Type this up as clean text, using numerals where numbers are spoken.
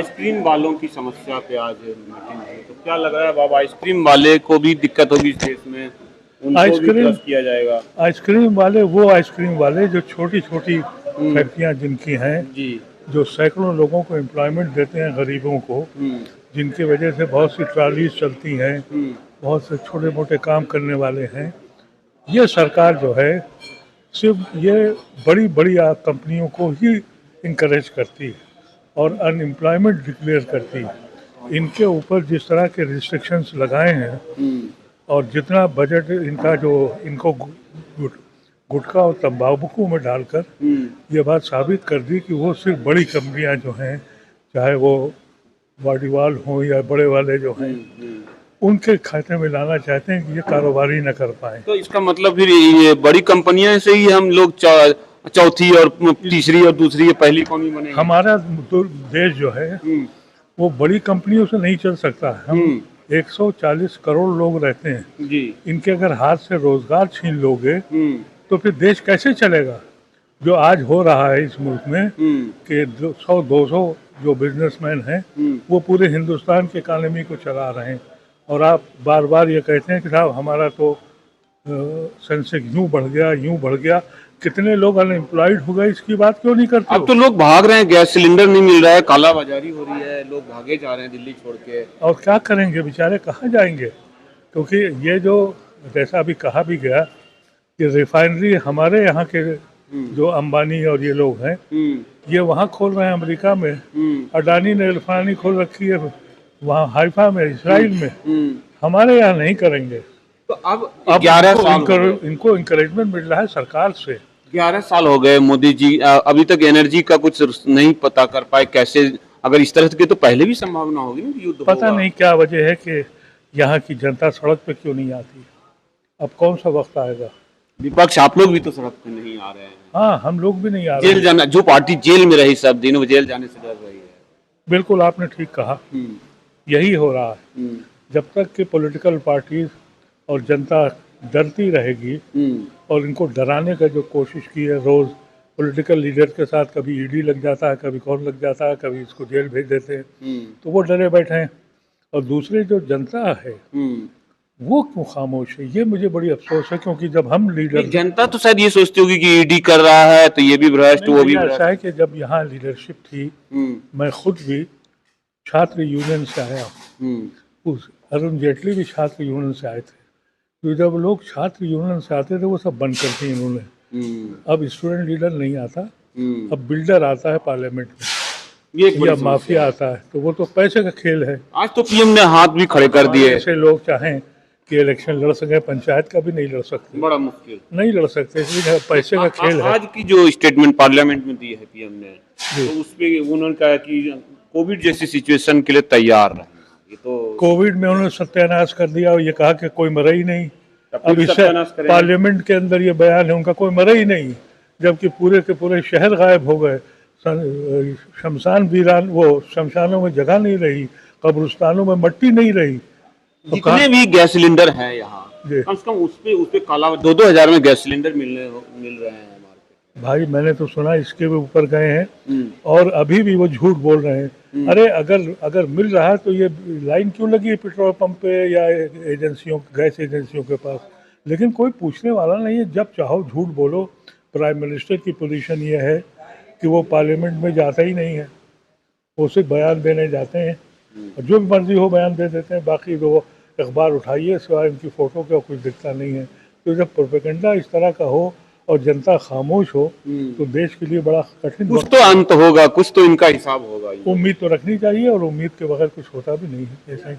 Ice cream वालों की समस्या पे आज मीटिंग हुई, तो क्या लग रहा है बाबा, आइसक्रीम वाले को भी दिक्कत होगी इस देश में, उनको भी प्लस किया जाएगा? आइसक्रीम वाले वो आइसक्रीम वाले जो छोटी छोटी फैक्ट्रियां जिनकी हैं, जी। जो सैकड़ों लोगों को एम्प्लॉयमेंट देते हैं, गरीबों को, जिनकी वजह से बहुत सी ट्रालीज चलती हैं, बहुत से छोटे मोटे काम करने वाले हैं। ये सरकार जो है सिर्फ ये बड़ी बड़ी कंपनियों को ही इंकरेज करती है और अनएम्प्लॉयमेंट डिक्लेयर करती है। इनके ऊपर जिस तरह के रिस्ट्रिक्शंस लगाए हैं और जितना बजट इनका जो इनको गुटखा और तंबाकू में डालकर ये बात साबित कर दी कि वो सिर्फ बड़ी कंपनियां जो हैं, चाहे वो वाडीवाल हो या बड़े वाले जो हैं, उनके खाते में लाना चाहते हैं कि ये कारोबारी न कर पाए। तो इसका मतलब फिर ये बड़ी कंपनियां से ही हम लोग चौथी और तीसरी और दूसरी, पहली कौन बने? हमारा देश जो है वो बड़ी कंपनियों से नहीं चल सकता। हम 140 करोड़ लोग रहते हैं जी। इनके अगर हाथ से रोजगार छीन लोगे तो फिर देश कैसे चलेगा? जो आज हो रहा है इस मुल्क में कि 100-200 जो बिजनेसमैन हैं वो पूरे हिंदुस्तान की इकानमी को चला रहे हैं, और आप बार बार ये कहते हैं कि साहब हमारा तो सेंसेक्स यूं बढ़ गया। कितने लोग अनएम्प्लॉयड हो गए, इसकी बात क्यों नहीं करते? अब तो लोग भाग रहे हैं, गैस सिलेंडर नहीं मिल रहा है, कालाबाजारी हो रही है, लोग भागे जा रहे हैं दिल्ली छोड़ के। और क्या करेंगे बेचारे, कहाँ जाएंगे? क्योंकि ये जो जैसा अभी कहा भी गया कि रिफाइनरी हमारे यहाँ के जो अंबानी और ये लोग हैं ये वहाँ खोल रहे हैं अमेरिका में। अडानी ने रिफाइनरी खोल रखी है वहाँ हाइफा में, इसराइल में। हमारे यहाँ नहीं करेंगे। तो अब 11 साल इनको इंकरेजमेंट मिल रहा है सरकार से। 11 साल हो गए मोदी जी, अभी तक एनर्जी का कुछ नहीं पता कर पाए कैसे। अगर इस तरह के तो पहले भी संभावना होगी ना युद्ध पता नहीं क्या वजह है कि यहाँ की जनता सड़क पे क्यों नहीं आती। अब कौन सा वक्त आएगा? विपक्ष आप लोग भी तो सड़क पे नहीं आ रहे हैं। हाँ, हम लोग भी नहीं आ रहे। जेल जाना, जो पार्टी जेल में रही सब दिन, वो जेल जाने से डर रही है। बिल्कुल आपने ठीक कहा, यही हो रहा है। जब तक कि पॉलिटिकल पार्टीज और जनता डरती रहेगी और इनको डराने का जो कोशिश की है, रोज पॉलिटिकल लीडर के साथ कभी ईडी लग जाता है, कभी कौन लग जाता है, कभी इसको जेल भेज देते हैं, तो वो डरे बैठे हैं। और दूसरी जो जनता है वो क्यों खामोश है, ये मुझे बड़ी अफसोस है। क्योंकि जब हम लीडर, जनता तो शायद ये सोचती होगी कि ईडी कर रहा है तो ये भी भ्रष्ट, वो भी ऐसा है कि जब यहाँ लीडरशिप थी, मैं खुद भी छात्र यूनियन से आया हूँ, अरुण जेटली भी छात्र यूनियन से आए थे। तो जब लोग छात्र यूनियन से आते थे वो सब बंद कर दी इन्होंने। अब स्टूडेंट लीडर नहीं आता, अब बिल्डर आता है पार्लियामेंट में, या माफिया आता है। तो वो तो पैसे का खेल है। आज तो पीएम ने हाथ भी खड़े कर दिए। ऐसे लोग चाहें कि इलेक्शन लड़ सके, पंचायत का भी नहीं लड़ सकते, बड़ा मुश्किल, नहीं लड़ सकते, इसलिए पैसे का खेल है। आज की जो स्टेटमेंट पार्लियामेंट में दी है पीएम ने, तो उसपे उन्होंने कहा कि कोविड जैसी सिचुएशन के लिए तैयार रहे। ये तो कोविड में उन्होंने सत्यानाश कर दिया और ये कहा कि कोई मरा ही नहीं। अब इससे पार्लियामेंट के अंदर ये बयान है उनका, कोई मरा ही नहीं, जबकि पूरे के पूरे शहर गायब हो गए। शमशान वीरान, वो शमशानों में जगह नहीं रही, कब्रिस्तानों में मट्टी नहीं रही। जितने भी गैस सिलेंडर हैं यहाँ, कम से कम उसपे काला 2-2 हजार में गैस सिलेंडर मिल रहे हैं मार्केट। भाई मैंने तो सुना इसके भी ऊपर गए हैं और अभी भी वो झूठ बोल रहे हैं। अरे अगर मिल रहा है तो ये लाइन क्यों लगी है पेट्रोल पंप पे या एजेंसियों, गैस एजेंसियों के पास? लेकिन कोई पूछने वाला नहीं है। जब चाहो झूठ बोलो। प्राइम मिनिस्टर की पोजीशन ये है कि वो पार्लियामेंट में जाता ही नहीं है, वो सिर्फ बयान देने जाते हैं और जो भी मर्जी हो बयान दे देते हैं। बाकी वो अखबार उठाइए, सिवाय उनकी फ़ोटो का कुछ दिखता नहीं है। तो जब प्रोपेगेंडा इस तरह का हो और जनता खामोश हो तो देश के लिए बड़ा कठिन, कुछ तो अंत होगा, कुछ तो इनका हिसाब होगा। उम्मीद तो रखनी चाहिए और उम्मीद के बगैर कुछ होता भी नहीं है। ऐसा